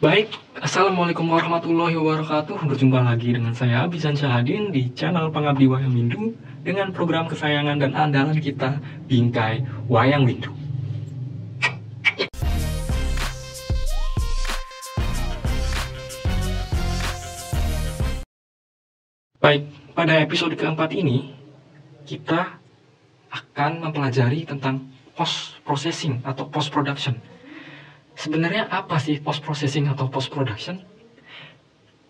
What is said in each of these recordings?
Baik, Assalamualaikum warahmatullahi wabarakatuh. Berjumpa lagi dengan saya Bisan Syahadin di channel Pengabdi Wayang Windu dengan program kesayangan dan andalan kita, Bingkai Wayang Windu. Baik, pada episode keempat ini kita akan mempelajari tentang post processing atau post production. Sebenarnya apa sih post processing atau post production?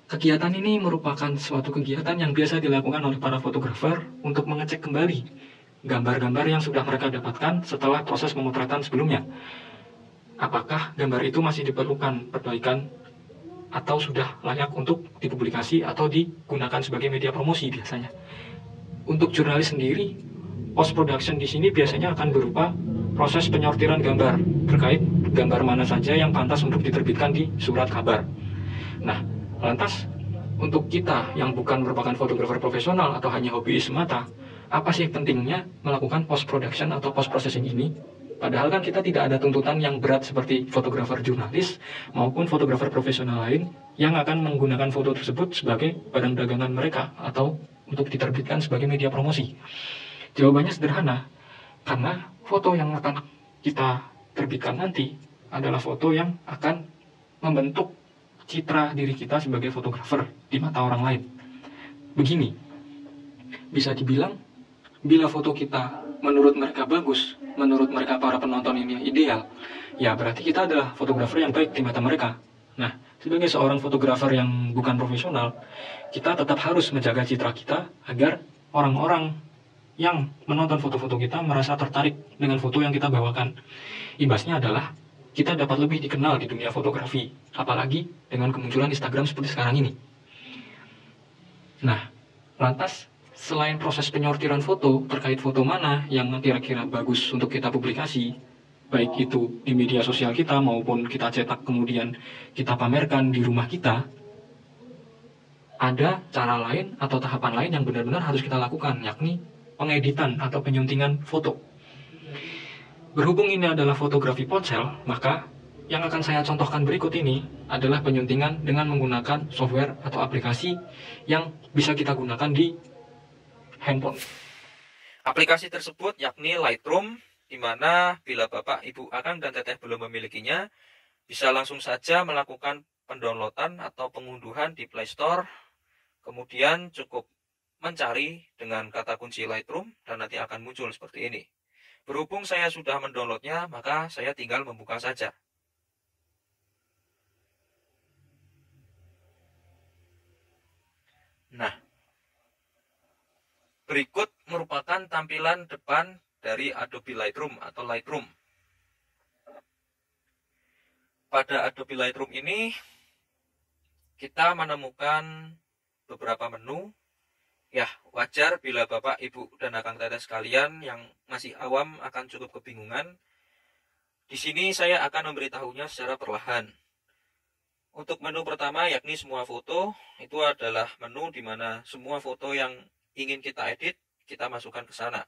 Kegiatan ini merupakan suatu kegiatan yang biasa dilakukan oleh para fotografer untuk mengecek kembali gambar-gambar yang sudah mereka dapatkan setelah proses pemotretan sebelumnya. Apakah gambar itu masih diperlukan perbaikan atau sudah layak untuk dipublikasi atau digunakan sebagai media promosi biasanya. Untuk jurnalis sendiri, post production di sini biasanya akan berupa proses penyortiran gambar terkait gambar mana saja yang pantas untuk diterbitkan di surat kabar. Nah, lantas untuk kita yang bukan merupakan fotografer profesional atau hanya hobiis semata, apa sih pentingnya melakukan post production atau post processing ini? Padahal kan kita tidak ada tuntutan yang berat seperti fotografer jurnalis maupun fotografer profesional lain yang akan menggunakan foto tersebut sebagai barang dagangan mereka atau untuk diterbitkan sebagai media promosi. Jawabannya sederhana, karena foto yang akan kita terbitkan nanti adalah foto yang akan membentuk citra diri kita sebagai fotografer di mata orang lain. Begini, bisa dibilang bila foto kita menurut mereka bagus, menurut mereka para penonton ini ideal, ya berarti kita adalah fotografer yang baik di mata mereka. Nah, sebagai seorang fotografer yang bukan profesional, kita tetap harus menjaga citra kita agar orang-orang yang menonton foto-foto kita merasa tertarik dengan foto yang kita bawakan. Imbasnya adalah kita dapat lebih dikenal di dunia fotografi, apalagi dengan kemunculan Instagram seperti sekarang ini. Nah, lantas selain proses penyortiran foto terkait foto mana yang kira-kira bagus untuk kita publikasi, baik itu di media sosial kita maupun kita cetak kemudian kita pamerkan di rumah kita, ada cara lain atau tahapan lain yang benar-benar harus kita lakukan, yakni pengeditan atau penyuntingan foto. Berhubung ini adalah fotografi ponsel, maka yang akan saya contohkan berikut ini adalah penyuntingan dengan menggunakan software atau aplikasi yang bisa kita gunakan di handphone. Aplikasi tersebut yakni Lightroom, di mana bila Bapak, Ibu, Akang, dan Teteh belum memilikinya, bisa langsung saja melakukan pendownloadan atau pengunduhan di Play Store. Kemudian cukup mencari dengan kata kunci Lightroom dan nanti akan muncul seperti ini. Berhubung saya sudah mendownloadnya, maka saya tinggal membuka saja. Nah, berikut merupakan tampilan depan dari Adobe Lightroom atau Lightroom. Pada Adobe Lightroom ini, kita menemukan beberapa menu. Ya, wajar bila Bapak, Ibu, dan Akang Teteh sekalian yang masih awam akan cukup kebingungan. Di sini saya akan memberitahunya secara perlahan. Untuk menu pertama yakni semua foto, itu adalah menu di mana semua foto yang ingin kita edit, kita masukkan ke sana.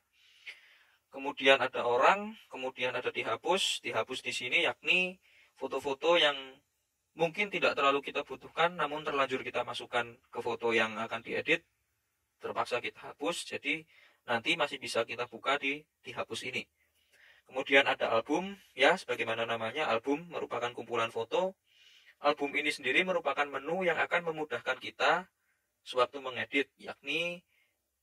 Kemudian ada orang, kemudian ada dihapus. Dihapus di sini yakni foto-foto yang mungkin tidak terlalu kita butuhkan, namun terlanjur kita masukkan ke foto yang akan diedit, terpaksa kita hapus, jadi nanti masih bisa kita buka di dihapus ini. Kemudian ada album, ya sebagaimana namanya, album merupakan kumpulan foto. Album ini sendiri merupakan menu yang akan memudahkan kita sewaktu mengedit, yakni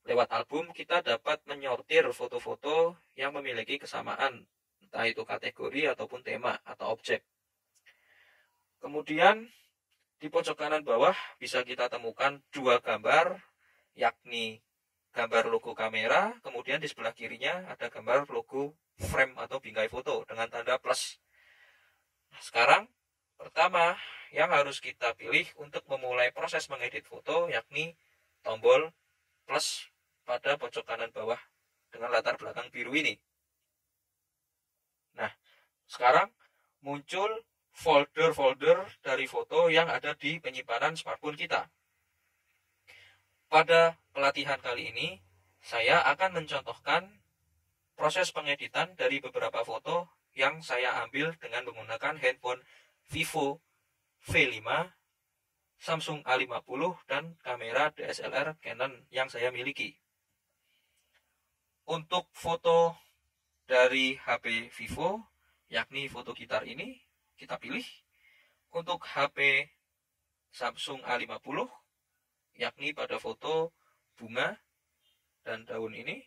lewat album kita dapat menyortir foto-foto yang memiliki kesamaan, entah itu kategori ataupun tema atau objek. Kemudian di pojok kanan bawah bisa kita temukan dua gambar, yakni gambar logo kamera, kemudian di sebelah kirinya ada gambar logo frame atau bingkai foto dengan tanda plus. Sekarang pertama yang harus kita pilih untuk memulai proses mengedit foto yakni tombol plus pada pojok kanan bawah dengan latar belakang biru ini. Nah, sekarang muncul folder-folder dari foto yang ada di penyimpanan smartphone kita. Pada pelatihan kali ini, saya akan mencontohkan proses pengeditan dari beberapa foto yang saya ambil dengan menggunakan handphone Vivo V5, Samsung A50, dan kamera DSLR Canon yang saya miliki. Untuk foto dari HP Vivo, yakni foto gitar ini, kita pilih. Untuk HP Samsung A50, yakni pada foto bunga dan daun ini.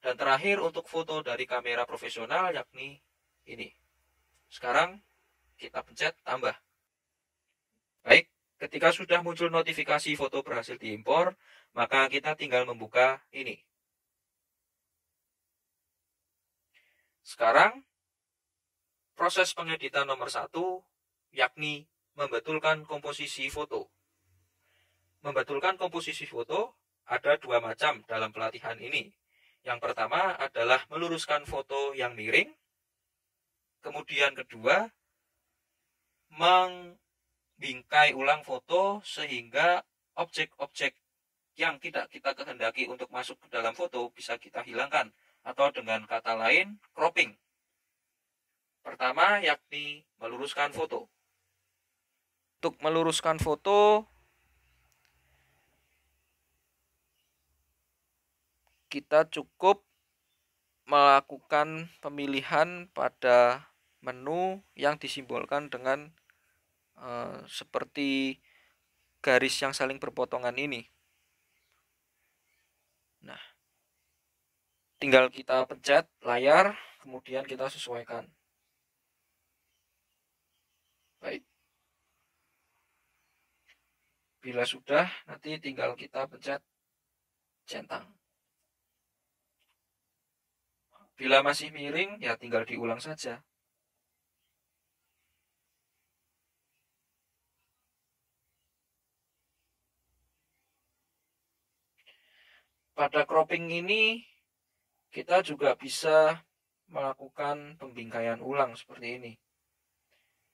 Dan terakhir untuk foto dari kamera profesional, yakni ini. Sekarang kita pencet tambah. Baik, ketika sudah muncul notifikasi foto berhasil diimpor, maka kita tinggal membuka ini. Sekarang, proses pengeditan nomor 1, yakni membetulkan komposisi foto. Membetulkan komposisi foto ada 2 macam dalam pelatihan ini. Yang pertama adalah meluruskan foto yang miring. Kemudian kedua, membingkai ulang foto sehingga objek-objek yang tidak kita kehendaki untuk masuk ke dalam foto bisa kita hilangkan, atau dengan kata lain, cropping. Pertama yakni meluruskan foto. Untuk meluruskan foto, kita cukup melakukan pemilihan pada menu yang disimbolkan dengan seperti garis yang saling berpotongan ini. Nah, tinggal kita pencet layar, kemudian kita sesuaikan. Baik. Bila sudah, nanti tinggal kita pencet centang. Bila masih miring, ya tinggal diulang saja. Pada cropping ini, kita juga bisa melakukan pembingkaian ulang seperti ini.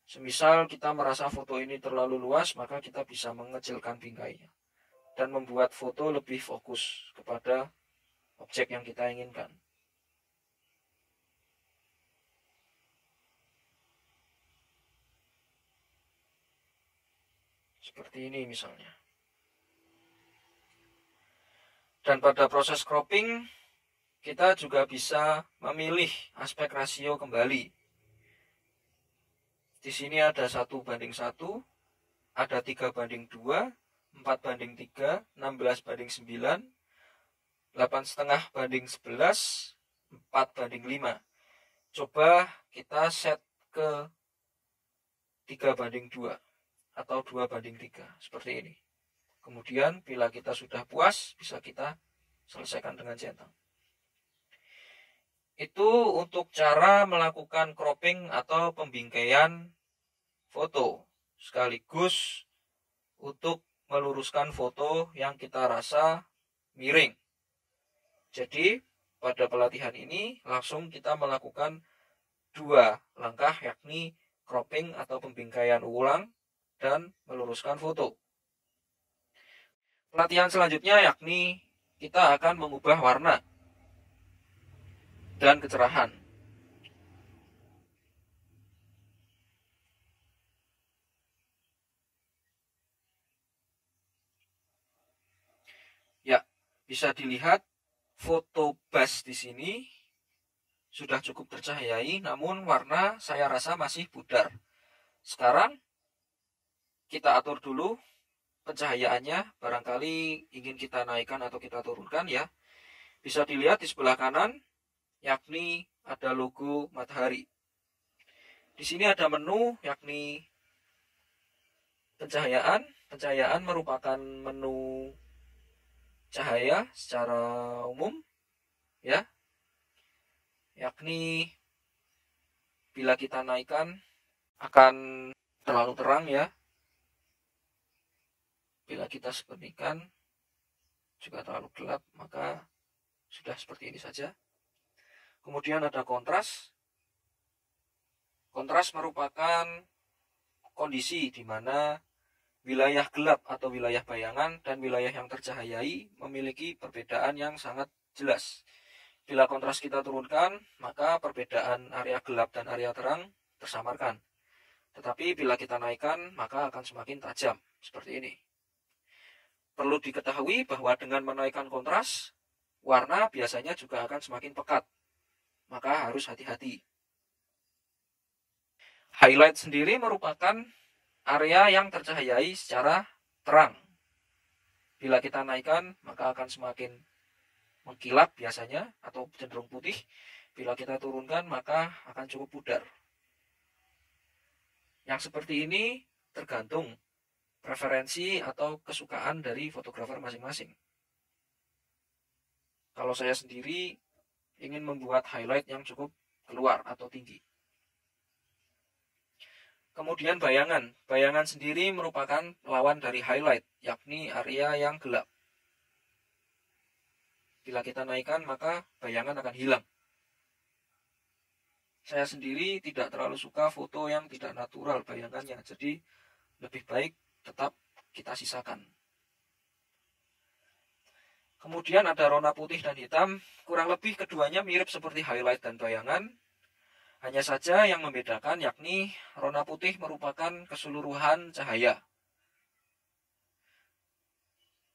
Semisal kita merasa foto ini terlalu luas, maka kita bisa mengecilkan bingkainya dan membuat foto lebih fokus kepada objek yang kita inginkan. Seperti ini misalnya. Dan pada proses cropping, kita juga bisa memilih aspek rasio kembali. Di sini ada 1:1, ada 3:2, 4:3, 16:9, 8,5:11, 4:5. Coba kita set ke 3:2 atau 2:3 seperti ini. Kemudian bila kita sudah puas, bisa kita selesaikan dengan centang. Itu untuk cara melakukan cropping atau pembingkaian foto, sekaligus untuk meluruskan foto yang kita rasa miring. Jadi pada pelatihan ini langsung kita melakukan 2 langkah, yakni cropping atau pembingkaian ulang dan meluruskan foto. Pelatihan selanjutnya yakni kita akan mengubah warna dan kecerahan. Ya, bisa dilihat foto bas di sini sudah cukup tercahayai, namun warna saya rasa masih pudar. Sekarang kita atur dulu pencahayaannya, barangkali ingin kita naikkan atau kita turunkan ya. Bisa dilihat di sebelah kanan, yakni ada logo matahari. Di sini ada menu, yakni pencahayaan. Pencahayaan merupakan menu cahaya secara umum, ya. Yakni bila kita naikkan akan terlalu terang ya. Bila kita sepertikan juga terlalu gelap, maka sudah seperti ini saja. Kemudian ada kontras. Kontras merupakan kondisi di mana wilayah gelap atau wilayah bayangan dan wilayah yang tercahayai memiliki perbedaan yang sangat jelas. Bila kontras kita turunkan, maka perbedaan area gelap dan area terang tersamarkan. Tetapi bila kita naikkan, maka akan semakin tajam, seperti ini. Perlu diketahui bahwa dengan menaikkan kontras, warna biasanya juga akan semakin pekat. Maka harus hati-hati. Highlight sendiri merupakan area yang tercahayai secara terang. Bila kita naikkan, maka akan semakin mengkilap biasanya, atau cenderung putih. Bila kita turunkan, maka akan cukup pudar. Yang seperti ini tergantung preferensi atau kesukaan dari fotografer masing-masing. Kalau saya sendiri ingin membuat highlight yang cukup keluar atau tinggi. Kemudian bayangan. Bayangan sendiri merupakan lawan dari highlight, yakni area yang gelap. Bila kita naikkan, maka bayangan akan hilang. Saya sendiri tidak terlalu suka foto yang tidak natural bayangannya, jadi lebih baik tetap kita sisakan. Kemudian ada warna putih dan hitam. Kurang lebih keduanya mirip seperti highlight dan bayangan. Hanya saja yang membedakan yakni warna putih merupakan keseluruhan cahaya.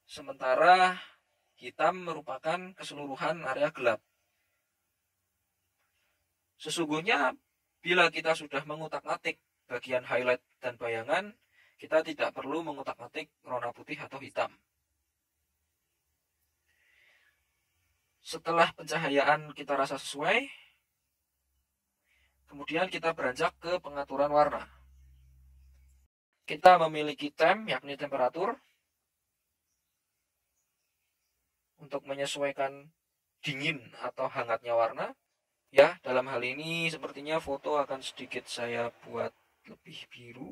Sementara hitam merupakan keseluruhan area gelap. Sesungguhnya bila kita sudah mengutak-atik bagian highlight dan bayangan, kita tidak perlu mengutak-atik warna putih atau hitam. Setelah pencahayaan kita rasa sesuai, kemudian kita beranjak ke pengaturan warna. Kita memiliki temp, yakni temperatur, untuk menyesuaikan dingin atau hangatnya warna. Ya, dalam hal ini sepertinya foto akan sedikit saya buat lebih biru,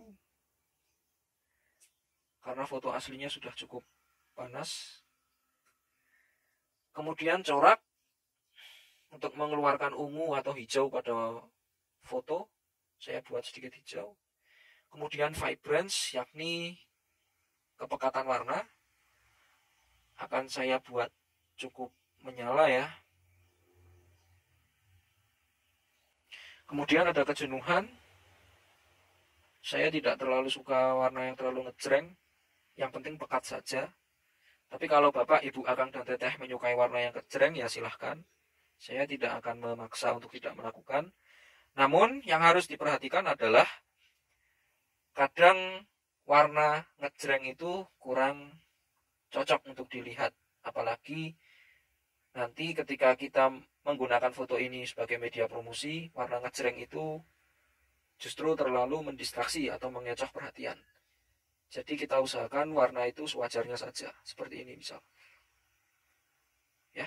karena foto aslinya sudah cukup panas. Kemudian corak, untuk mengeluarkan ungu atau hijau pada foto, saya buat sedikit hijau. Kemudian vibrance, yakni kepekatan warna, akan saya buat cukup menyala ya. Kemudian ada kejenuhan. Saya tidak terlalu suka warna yang terlalu ngejreng, yang penting pekat saja. Tapi kalau Bapak, Ibu, Akang, dan Teteh menyukai warna yang kejreng, ya silahkan. Saya tidak akan memaksa untuk tidak melakukan. Namun yang harus diperhatikan adalah kadang warna ngejreng itu kurang cocok untuk dilihat. Apalagi nanti ketika kita menggunakan foto ini sebagai media promosi, warna ngejreng itu justru terlalu mendistraksi atau mengecoh perhatian. Jadi kita usahakan warna itu sewajarnya saja, seperti ini misal. Ya.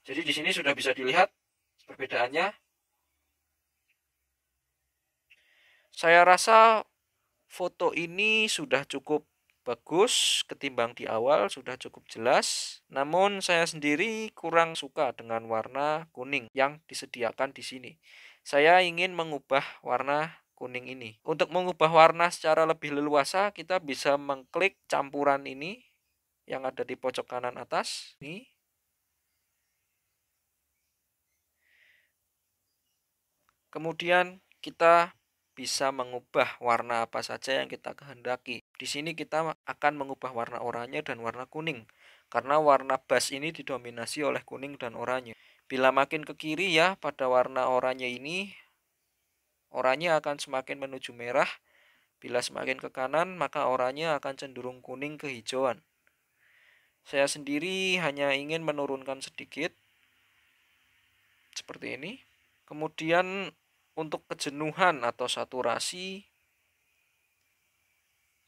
Jadi di sini sudah bisa dilihat perbedaannya. Saya rasa foto ini sudah cukup bagus ketimbang di awal, sudah cukup jelas. Namun saya sendiri kurang suka dengan warna kuning yang disediakan di sini. Saya ingin mengubah warna kuning ini. Untuk mengubah warna secara lebih leluasa, kita bisa mengklik campuran ini yang ada di pojok kanan atas. Ini. Kemudian kita bisa mengubah warna apa saja yang kita kehendaki. Di sini kita akan mengubah warna oranye dan warna kuning, karena warna bas ini didominasi oleh kuning dan oranye. Bila makin ke kiri ya, pada warna oranye ini, oranye akan semakin menuju merah. Bila semakin ke kanan, maka oranye akan cenderung kuning kehijauan. Saya sendiri hanya ingin menurunkan sedikit, seperti ini. Kemudian untuk kejenuhan atau saturasi,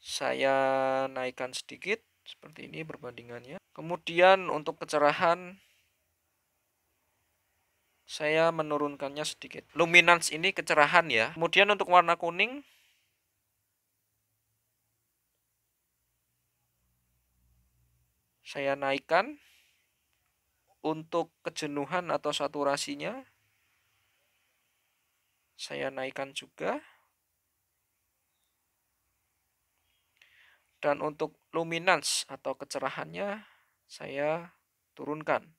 saya naikkan sedikit, seperti ini perbandingannya. Kemudian untuk kecerahan, saya menurunkannya sedikit. Luminance ini kecerahan ya. Kemudian untuk warna kuning, saya naikkan. Untuk kejenuhan atau saturasinya, saya naikkan juga. Dan untuk luminance atau kecerahannya, saya turunkan.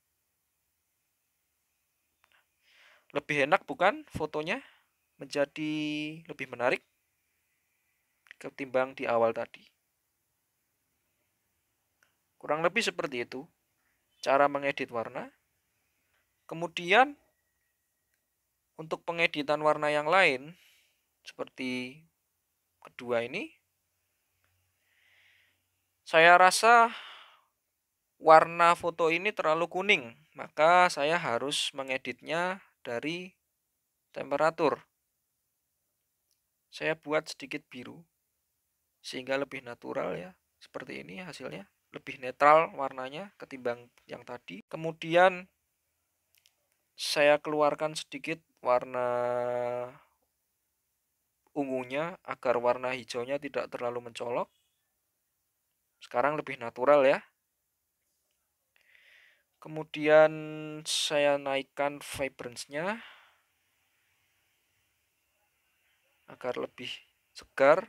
Lebih enak bukan fotonya? Menjadi lebih menarik. ketimbang di awal tadi. Kurang lebih seperti itu cara mengedit warna. Kemudian untuk pengeditan warna yang lain seperti kedua ini, saya rasa warna foto ini terlalu kuning, maka saya harus mengeditnya dari temperatur. Saya buat sedikit biru sehingga lebih natural ya. Seperti ini hasilnya, lebih netral warnanya ketimbang yang tadi. Kemudian saya keluarkan sedikit warna ungunya agar warna hijaunya tidak terlalu mencolok. Sekarang lebih natural ya. Kemudian saya naikkan vibrance-nya agar lebih segar.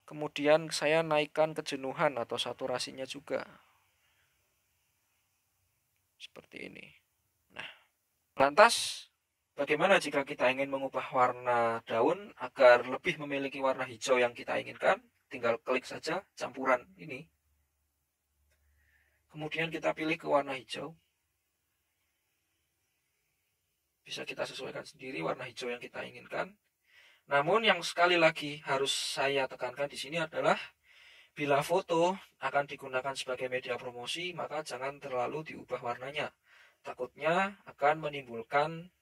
Kemudian saya naikkan kejenuhan atau saturasinya juga. Seperti ini. Nah, lantas bagaimana jika kita ingin mengubah warna daun agar lebih memiliki warna hijau yang kita inginkan? Tinggal klik saja campuran ini. Kemudian kita pilih ke warna hijau. Bisa kita sesuaikan sendiri warna hijau yang kita inginkan. Namun yang sekali lagi harus saya tekankan di sini adalah bila foto akan digunakan sebagai media promosi, maka jangan terlalu diubah warnanya. Takutnya akan menimbulkan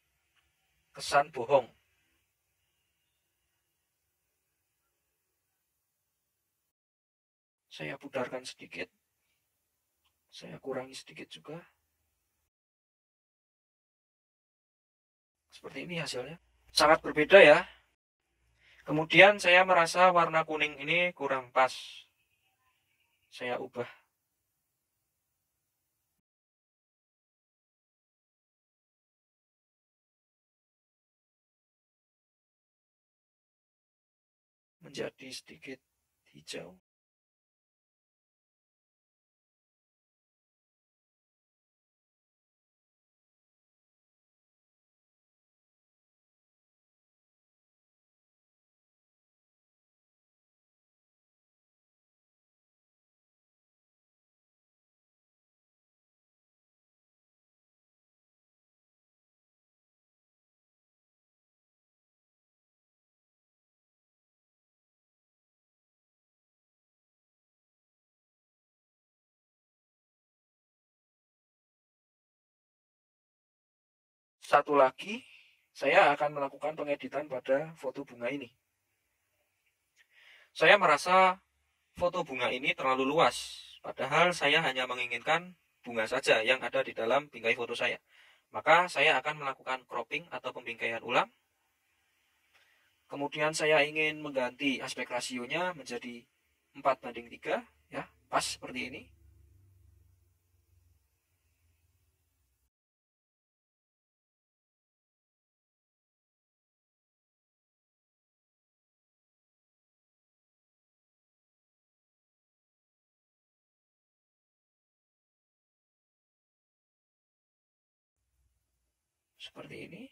kesan bohong. Saya pudarkan sedikit. Saya kurangi sedikit juga. Seperti ini hasilnya. Sangat berbeda ya. Kemudian saya merasa warna kuning ini kurang pas. Saya ubah. Menjadi sedikit hijau. Satu lagi, saya akan melakukan pengeditan pada foto bunga ini. Saya merasa foto bunga ini terlalu luas, padahal saya hanya menginginkan bunga saja yang ada di dalam bingkai foto saya. Maka saya akan melakukan cropping atau pembingkaian ulang. Kemudian saya ingin mengganti aspek rasionya menjadi 4:3, ya, pas seperti ini. Seperti ini.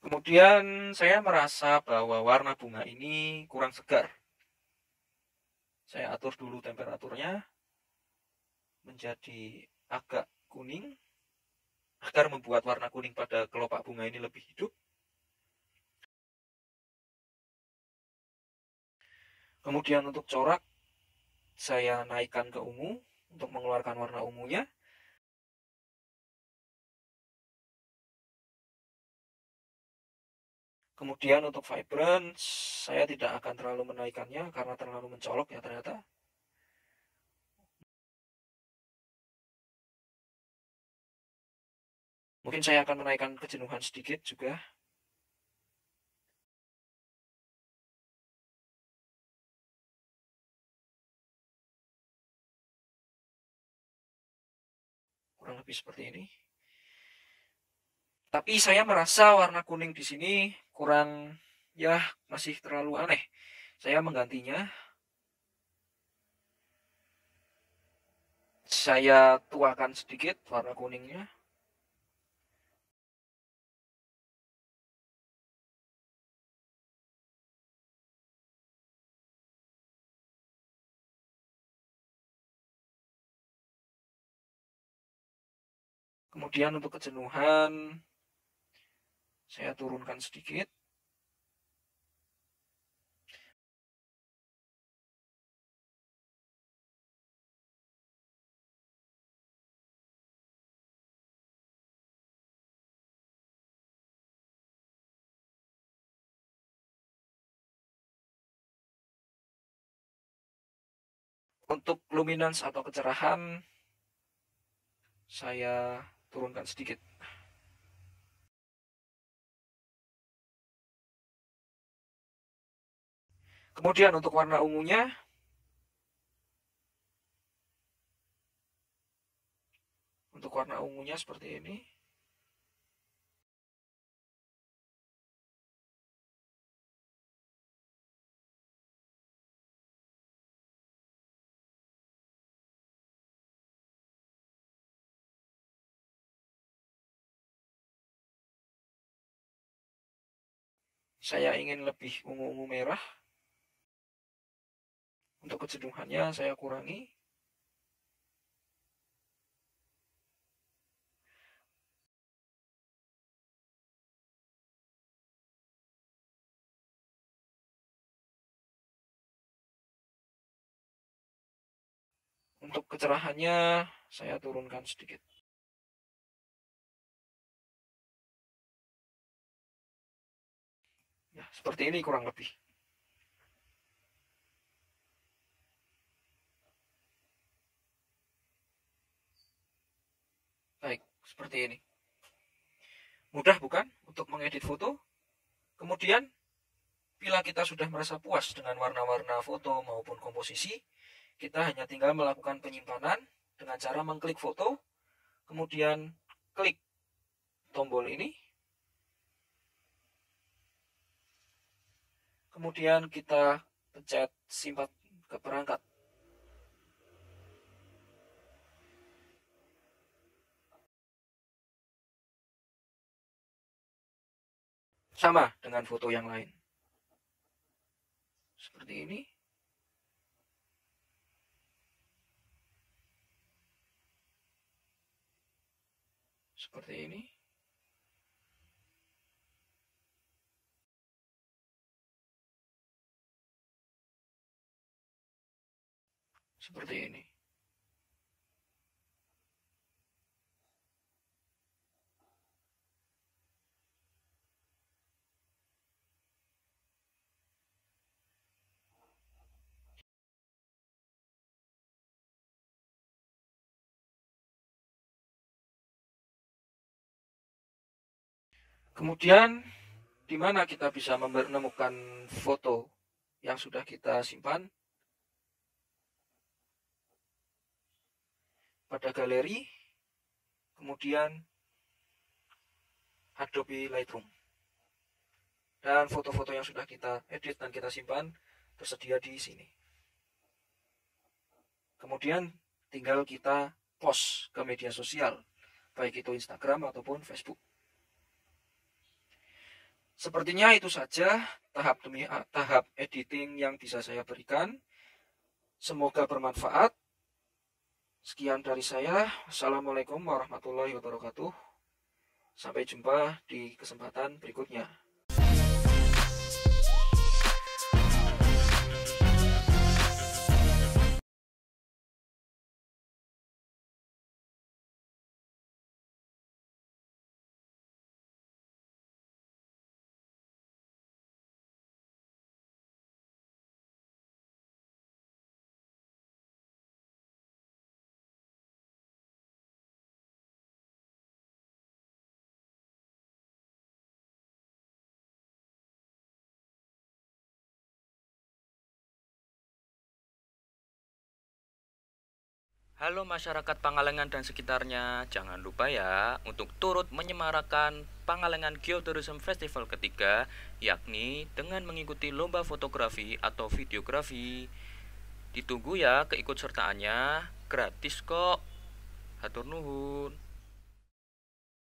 Kemudian saya merasa bahwa warna bunga ini kurang segar. Saya atur dulu temperaturnya menjadi agak kuning agar membuat warna kuning pada kelopak bunga ini lebih hidup. Kemudian untuk corak saya naikkan ke ungu untuk mengeluarkan warna ungunya. Kemudian untuk vibrance saya tidak akan terlalu menaikkannya karena terlalu mencolok ya ternyata. Mungkin saya akan menaikkan kejenuhan sedikit juga. lebih seperti ini. Tapi saya merasa warna kuning di sini kurang, ya masih terlalu aneh. Saya menggantinya. Saya tuakan sedikit warna kuningnya. Kemudian untuk kejenuhan, saya turunkan sedikit. Untuk luminance atau kecerahan, saya turunkan sedikit. Kemudian untuk warna ungunya, seperti ini. Saya ingin lebih ungu-ungu merah. Untuk kejenuhannya saya kurangi. Untuk kecerahannya saya turunkan sedikit. Ya, seperti ini kurang lebih. Baik, seperti ini. Mudah bukan untuk mengedit foto? Kemudian, bila kita sudah merasa puas dengan warna-warna foto maupun komposisi, kita hanya tinggal melakukan penyimpanan dengan cara mengklik foto, kemudian klik tombol ini, kemudian kita pencet simpan ke perangkat. Sama dengan foto yang lain. Seperti ini. Seperti ini. Seperti ini. Kemudian, di mana kita bisa menemukan foto yang sudah kita simpan? Pada galeri, kemudian Adobe Lightroom. Dan foto-foto yang sudah kita edit dan kita simpan tersedia di sini. Kemudian tinggal kita post ke media sosial, baik itu Instagram ataupun Facebook. Sepertinya itu saja tahap demi tahap editing yang bisa saya berikan. Semoga bermanfaat. Sekian dari saya. Assalamualaikum warahmatullahi wabarakatuh. Sampai jumpa di kesempatan berikutnya. Halo masyarakat Pangalengan dan sekitarnya, jangan lupa ya untuk turut menyemarakan Pangalengan Geotourism Festival ketiga, yakni dengan mengikuti lomba fotografi atau videografi. Ditunggu ya keikutsertaannya, gratis kok. Hatur nuhun.